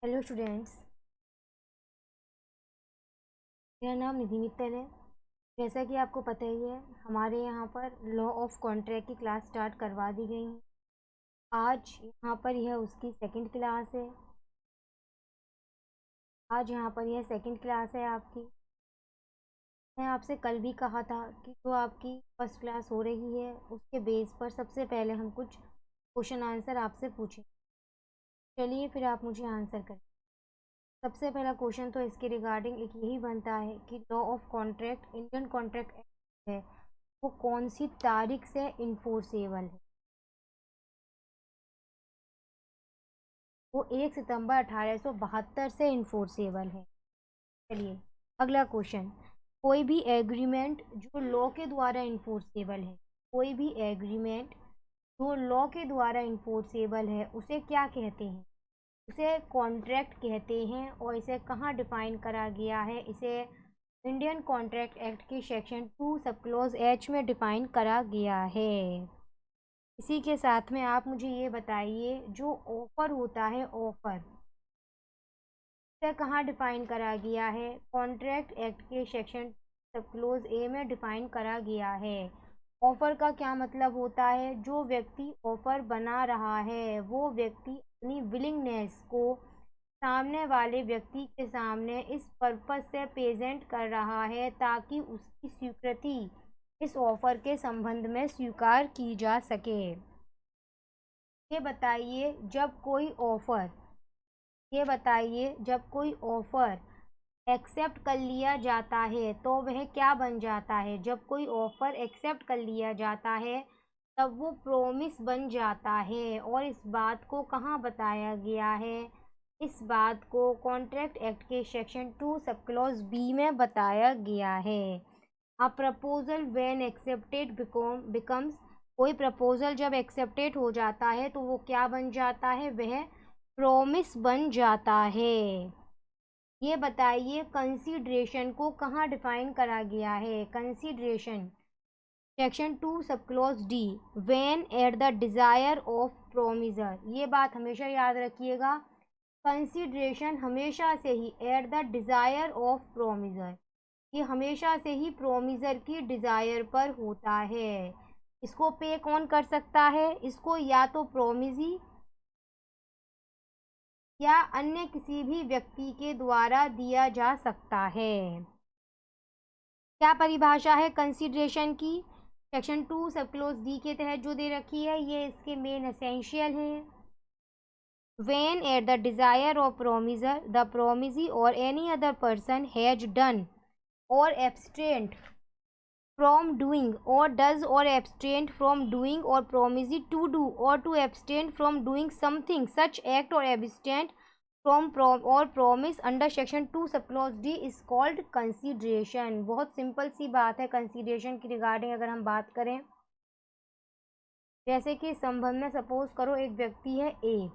Hello students. मेरा नाम निधि मित्तल है। जैसा कि आपको पता ही है, हमारे यहाँ पर लॉ ऑफ कॉन्ट्रैक्ट की क्लास स्टार्ट करवा दी गई है। आज यहाँ पर यह उसकी सेकंड क्लास है। आज यहाँ पर यह सेकंड क्लास है आपकी। मैं आपसे कल भी कहा था कि जो आपकी फर्स्ट क्लास हो रही है उसके बेस पर सबसे पहले हम कुछ क्वेश्चन आंसर आपसे पूछें। चलिए फिर आप मुझे आंसर करें। सबसे पहला क्वेश्चन तो इसके रिगार्डिंग एक यही बनता है कि law of contract, Indian contract act है, वो कौन सी तारीख से इन्फोर्सेबल है। वो 1 सितंबर 1872 से इन्फोर्सेबल है। चलिए अगला क्वेश्चन। कोई भी एग्रीमेंट जो लॉ के द्वारा इन्फोर्सेबल है, कोई भी एग्रीमेंट जो लॉ के द्वारा इन्फोर्सेबल है उसे क्या कहते हैं? उसे कॉन्ट्रैक्ट कहते हैं। और इसे कहाँ डिफाइन करा गया है? इसे इंडियन कॉन्ट्रैक्ट एक्ट के सेक्शन 2 सब क्लॉज एच में डिफाइन करा गया है। इसी के साथ में आप मुझे ये बताइए, जो ऑफर होता है, ऑफर इसे कहाँ डिफाइन करा गया है? कॉन्ट्रैक्ट एक्ट के सेक्शन सब क्लोज ए में डिफाइन करा गया है। ऑफर का क्या मतलब होता है? जो व्यक्ति ऑफर बना रहा है वो व्यक्ति अपनी विलिंगनेस को सामने वाले व्यक्ति के सामने इस पर्पस से प्रेजेंट कर रहा है ताकि उसकी स्वीकृति इस ऑफर के संबंध में स्वीकार की जा सके। ये बताइए जब कोई ऑफर ये बताइए जब कोई ऑफर एक्सेप्ट कर लिया जाता है तो वह क्या बन जाता है? जब कोई ऑफर एक्सेप्ट कर लिया जाता है तब वो प्रोमिस बन जाता है। और इस बात को कहाँ बताया गया है? इस बात को कॉन्ट्रैक्ट एक्ट के सेक्शन 2 सब क्लॉज बी में बताया गया है। A proposal when accepted becomes, कोई प्रपोजल जब एक्सेप्टेड हो जाता है तो वो क्या बन जाता है? वह प्रोमिस बन जाता है। ये बताइए कंसीडरेशन को कहाँ डिफाइन करा गया है? Consideration section 2 sub clause D, when at the desire of promisor. ये बात हमेशा याद रखिएगा, कंसीडरेशन हमेशा से ही at the desire of promisor, ये हमेशा से ही प्रोमिसर की डिजायर पर होता है। इसको पे कौन कर सकता है? इसको या तो प्रोमिसी या अन्य किसी भी व्यक्ति के द्वारा दिया जा सकता है। क्या परिभाषा है कंसीडरेशन की? सेक्शन 2 सब क्लोज डी के तहत जो दे रखी है, ये इसके मेन एसेंशियल है। When at the desire of promiser, the promisee or any other person has done or abstained from doing or does or abstained from doing or promisee to do or to abstain from doing something, such act or abstain from or promise under section 2 subclause d is called consideration। बहुत simple सी बात है consideration की regarding अगर हम बात करें। जैसे कि संबंध में सपोज करो एक व्यक्ति है ए,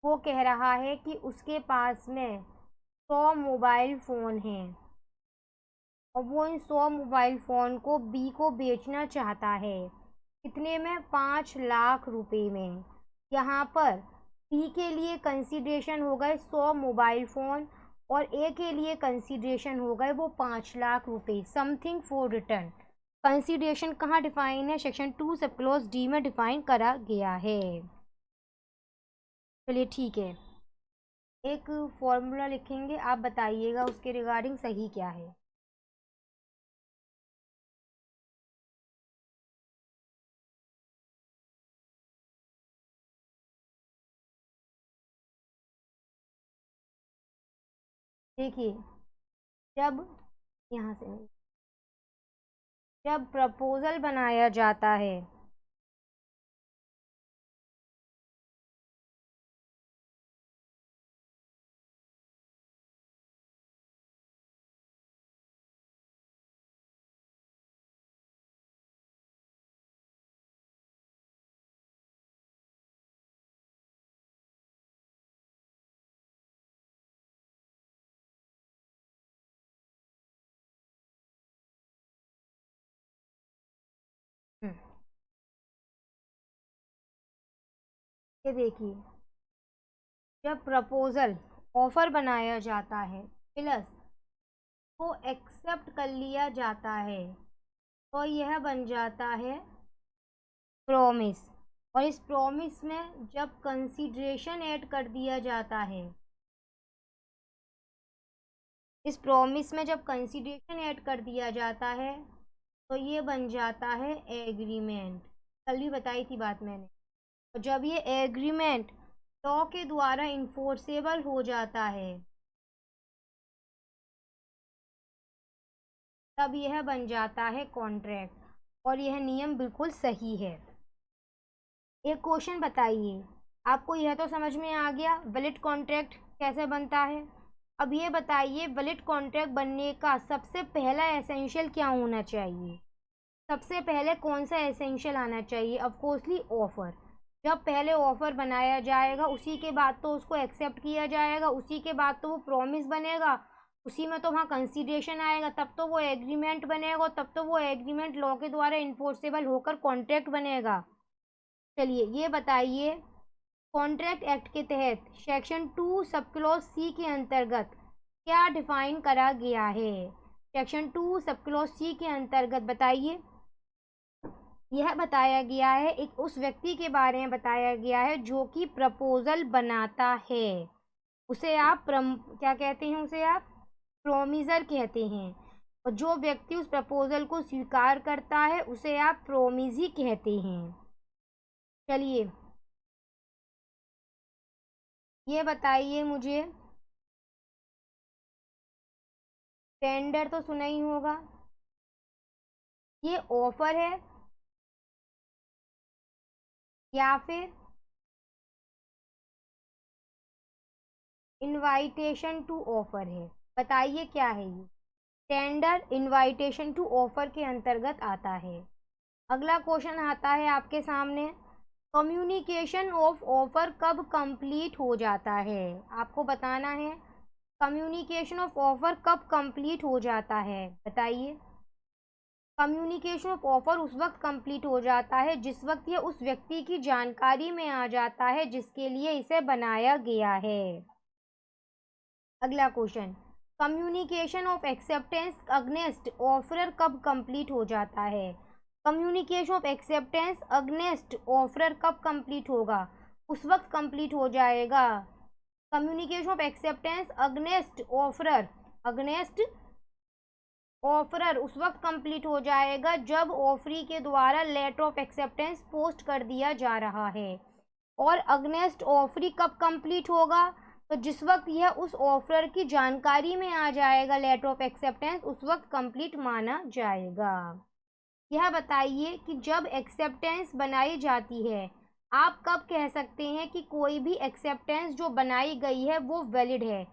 वो कह रहा है कि उसके पास में 100 मोबाइल फ़ोन हैं और वो इन 100 मोबाइल फ़ोन को बी को बेचना चाहता है। कितने में? 5 लाख रुपए में। यहाँ पर बी के लिए कंसीडरेशन हो गए 100 मोबाइल फ़ोन और ए के लिए कंसीडरेशन हो गए वो 5 लाख रुपए, समथिंग फॉर रिटर्न। कंसीडरेशन कहाँ डिफाइन है? सेक्शन 2 सब क्लोज डी में डिफाइन करा गया है। चलिए ठीक है, एक फॉर्मूला लिखेंगे, आप बताइएगा उसके रिगार्डिंग सही क्या है। देखिए, जब यहाँ से नहीं, जब प्रपोजल बनाया जाता है, हम्म, ये देखिए, जब प्रपोजल ऑफर बनाया जाता है प्लस वो एक्सेप्ट कर लिया जाता है तो यह बन जाता है प्रॉमिस। और इस प्रॉमिस में जब कंसीडरेशन ऐड कर दिया जाता है, इस प्रॉमिस में जब कंसीडरेशन ऐड कर दिया जाता है तो ये बन जाता है एग्रीमेंट। कल भी बताई थी बात मैंने। और जब ये एग्रीमेंट लॉ के द्वारा इन्फोर्सेबल हो जाता है तब यह बन जाता है कॉन्ट्रैक्ट। और यह नियम बिल्कुल सही है। एक क्वेश्चन बताइए, आपको यह तो समझ में आ गया वैलिड कॉन्ट्रैक्ट कैसे बनता है। अब ये बताइए वैलिड कॉन्ट्रैक्ट बनने का सबसे पहला एसेंशियल क्या होना चाहिए। सबसे पहले कौन सा एसेंशियल आना चाहिए। ऑफकोर्सली ऑफर। जब पहले ऑफर बनाया जाएगा उसी के बाद तो उसको एक्सेप्ट किया जाएगा, उसी के बाद तो वो प्रॉमिस बनेगा, उसी में तो वहाँ कंसीडरेशन आएगा, तब तो वो एग्रीमेंट बनेगा, तब तो वो एग्रीमेंट लॉ के द्वारा इन्फोर्सेबल होकर कॉन्ट्रैक्ट बनेगा। चलिए ये बताइए कॉन्ट्रैक्ट एक्ट के तहत सेक्शन 2 सब क्लॉज सी के अंतर्गत क्या डिफाइन करा गया है। सेक्शन 2 सब क्लॉज सी के अंतर्गत बताइए। यह बताया गया है एक उस व्यक्ति के बारे में बताया गया है जो कि प्रपोजल बनाता है। उसे आप क्या कहते हैं, उसे आप प्रोमिजर कहते हैं। और जो व्यक्ति उस प्रपोजल को स्वीकार करता है उसे आप प्रोमिजी कहते हैं। चलिए ये बताइए मुझे, टेंडर तो सुना ही होगा। ये ऑफर है या फिर इनवाइटेशन टू ऑफर है। बताइए क्या है ये। टेंडर इनवाइटेशन टू ऑफर के अंतर्गत आता है। अगला क्वेश्चन आता है आपके सामने, कम्युनिकेशन ऑफ ऑफर कब कंप्लीट हो जाता है। आपको बताना है कम्युनिकेशन ऑफ ऑफर कब कंप्लीट हो जाता है। बताइए। कम्युनिकेशन ऑफ ऑफर उस वक्त कंप्लीट हो जाता है जिस वक्त यह उस व्यक्ति की जानकारी में आ जाता है जिसके लिए इसे बनाया गया है। अगला question, communication of acceptance against offeror कब कंप्लीट हो जाता है। Communication of acceptance against offeror कब कंप्लीट होगा। उस वक्त कंप्लीट हो जाएगा। Communication of acceptance against offeror, against offeror उस वक्त कंप्लीट हो जाएगा जब ऑफरी के द्वारा लेटर ऑफ एक्सेप्टेंस पोस्ट कर दिया जा रहा है। और अगेंस्ट ऑफरी कब कंप्लीट होगा, तो जिस वक्त यह उस ऑफर की जानकारी में आ जाएगा लेटर ऑफ एक्सेप्टेंस, उस वक्त कंप्लीट माना जाएगा। यह बताइए कि जब एक्सेप्टेंस बनाई जाती है आप कब कह सकते हैं कि कोई भी एक्सेप्टेंस जो बनाई गई है वो वैलिड है।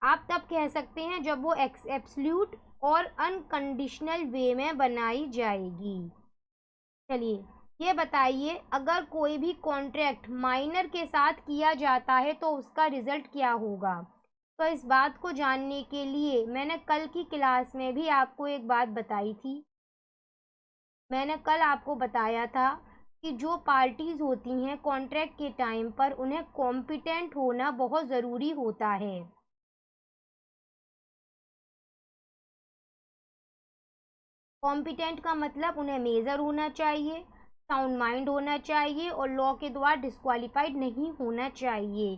आप तब कह सकते हैं जब वो एब्सोल्यूट और अनकंडीशनल वे में बनाई जाएगी। चलिए ये बताइए अगर कोई भी कॉन्ट्रैक्ट माइनर के साथ किया जाता है तो उसका रिजल्ट क्या होगा। तो इस बात को जानने के लिए मैंने कल की क्लास में भी आपको एक बात बताई थी। मैंने कल आपको बताया था कि जो पार्टीज होती हैं कॉन्ट्रैक्ट के टाइम पर उन्हें कॉम्पिटेंट होना बहुत ज़रूरी होता है। कॉम्पिटेंट का मतलब उन्हें मेजर होना चाहिए, साउंड माइंड होना चाहिए और लॉ के द्वारा डिस्क्वालिफाइड नहीं होना चाहिए।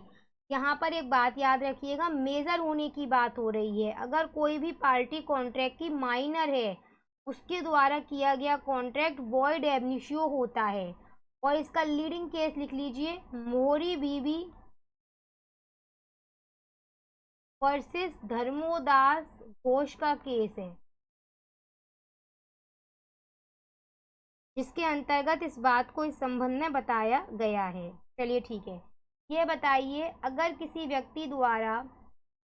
यहाँ पर एक बात याद रखिएगा, मेजर होने की बात हो रही है। अगर कोई भी पार्टी कॉन्ट्रैक्ट की माइनर है उसके द्वारा किया गया कॉन्ट्रैक्ट वॉइड एब इनिशियो होता है। और इसका लीडिंग केस लिख लीजिए, मोहरी बीबी वर्सेस धर्मोदास घोष का केस है, जिसके अंतर्गत इस बात को इस संबंध में बताया गया है। चलिए ठीक है, ये बताइए अगर किसी व्यक्ति द्वारा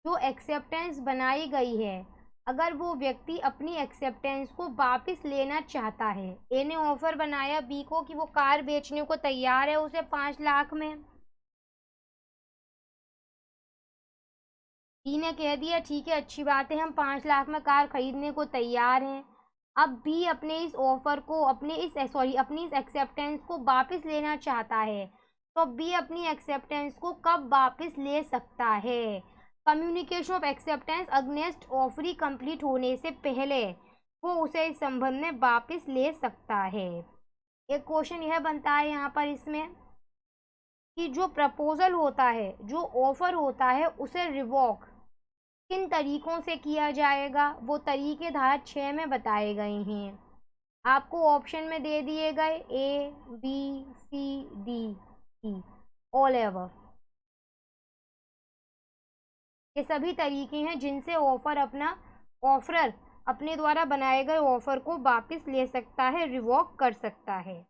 जो एक्सेप्टेंस बनाई गई है अगर वो व्यक्ति अपनी एक्सेप्टेंस को वापस लेना चाहता है। ए ने ऑफर बनाया बी को कि वो कार बेचने को तैयार है उसे 5 लाख में। बी ने कह दिया ठीक है अच्छी बात है हम 5 लाख में कार खरीदने को तैयार हैं। अब बी अपने इस ऑफर को अपनी इस एक्सेप्टेंस को वापस लेना चाहता है तो बी अपनी एक्सेप्टेंस को कब वापस ले सकता है? Communication of acceptance against offeree complete होने से पहले वो उसे इस संबंध में वापस ले सकता है। एक क्वेश्चन यह बनता है यहाँ पर इसमें कि जो प्रपोजल होता है, जो ऑफर होता है, उसे रिवॉक किन तरीकों से किया जाएगा? वो तरीके धारा 6 में बताए गए हैं। आपको ऑप्शन में दे दिए गए ए, बी, सी, डी, ई, ऑल एवर। ये सभी तरीके हैं जिनसे ऑफरर अपने द्वारा बनाए गए ऑफर को वापस ले सकता है, रिवॉक कर सकता है।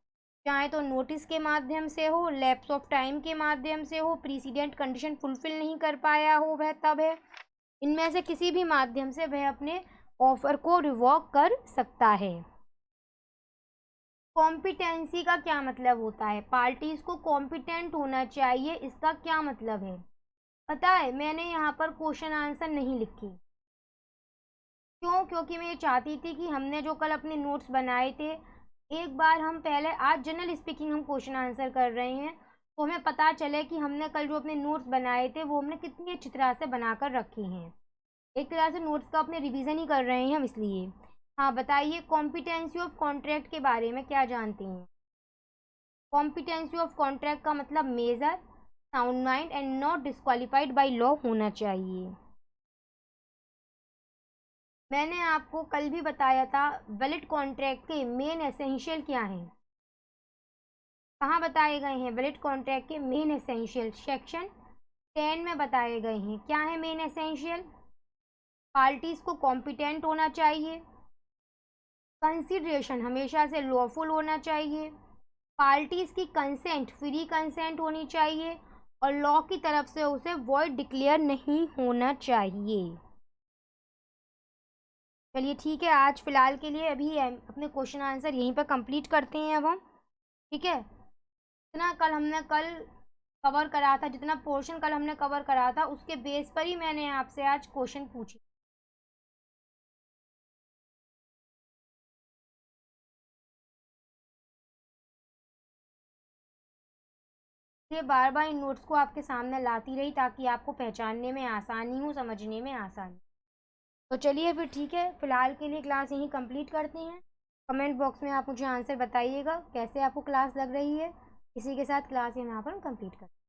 चाहे तो नोटिस के माध्यम से हो, लैप्स ऑफ टाइम के माध्यम से हो, प्रीसीडेंट कंडीशन फुलफिल नहीं कर पाया हो वह, तब है। इनमें से किसी भी माध्यम से वह अपने ऑफर को रिवॉक कर सकता है। कॉम्पिटेंसी का क्या मतलब होता है? पार्टीज को कॉम्पिटेंट होना चाहिए, इसका क्या मतलब है? पता है, मैंने यहाँ पर क्वेश्चन आंसर नहीं लिखी। क्यों? क्योंकि मैं ये चाहती थी कि हमने जो कल अपने नोट्स बनाए थे, एक बार हम पहले, आज जनरल स्पीकिंग हम क्वेश्चन आंसर कर रहे हैं, तो हमें पता चले कि हमने कल जो अपने नोट्स बनाए थे वो हमने कितनी अच्छी तरह से बनाकर रखी हैं। एक तरह से नोट्स का अपने रिवीजन ही कर रहे हैं हम, इसलिए। हाँ बताइए, कॉम्पिटेंसी ऑफ कॉन्ट्रैक्ट के बारे में क्या जानती हैं? कॉम्पिटेंसी ऑफ कॉन्ट्रैक्ट का मतलब major, sound mind and not disqualified by law होना चाहिए। मैंने आपको कल भी बताया था वैलिड कॉन्ट्रैक्ट के मेन एसेंशियल क्या हैं। कहाँ बताए गए हैं वैलिड कॉन्ट्रैक्ट के मेन एसेंशियल? सेक्शन 10 में बताए गए हैं। क्या है मेन एसेंशियल? पार्टीज को कॉम्पिटेंट होना चाहिए, कंसिडरेशन हमेशा से लॉफुल होना चाहिए, पार्टीज की कंसेंट फ्री कंसेंट होनी चाहिए, और लॉ की तरफ से उसे वॉइड डिक्लेयर नहीं होना चाहिए। चलिए ठीक है, आज फिलहाल के लिए अभी अपने क्वेश्चन आंसर यहीं पर कंप्लीट करते हैं अब हम। ठीक है, कल कवर करा था, जितना पोर्शन कल हमने कवर करा था उसके बेस पर ही मैंने आपसे आज क्वेश्चन पूछे। ये बार बार इन नोट्स को आपके सामने लाती रही ताकि आपको पहचानने में आसानी हो, समझने में आसानी। तो चलिए फिर ठीक है, फिलहाल के लिए क्लास यहीं कंप्लीट करते हैं। कमेंट बॉक्स में आप मुझे आंसर बताइएगा कैसे आपको क्लास लग रही है। इसी के साथ क्लास यहाँ पर हम कंप्लीट करते हैं।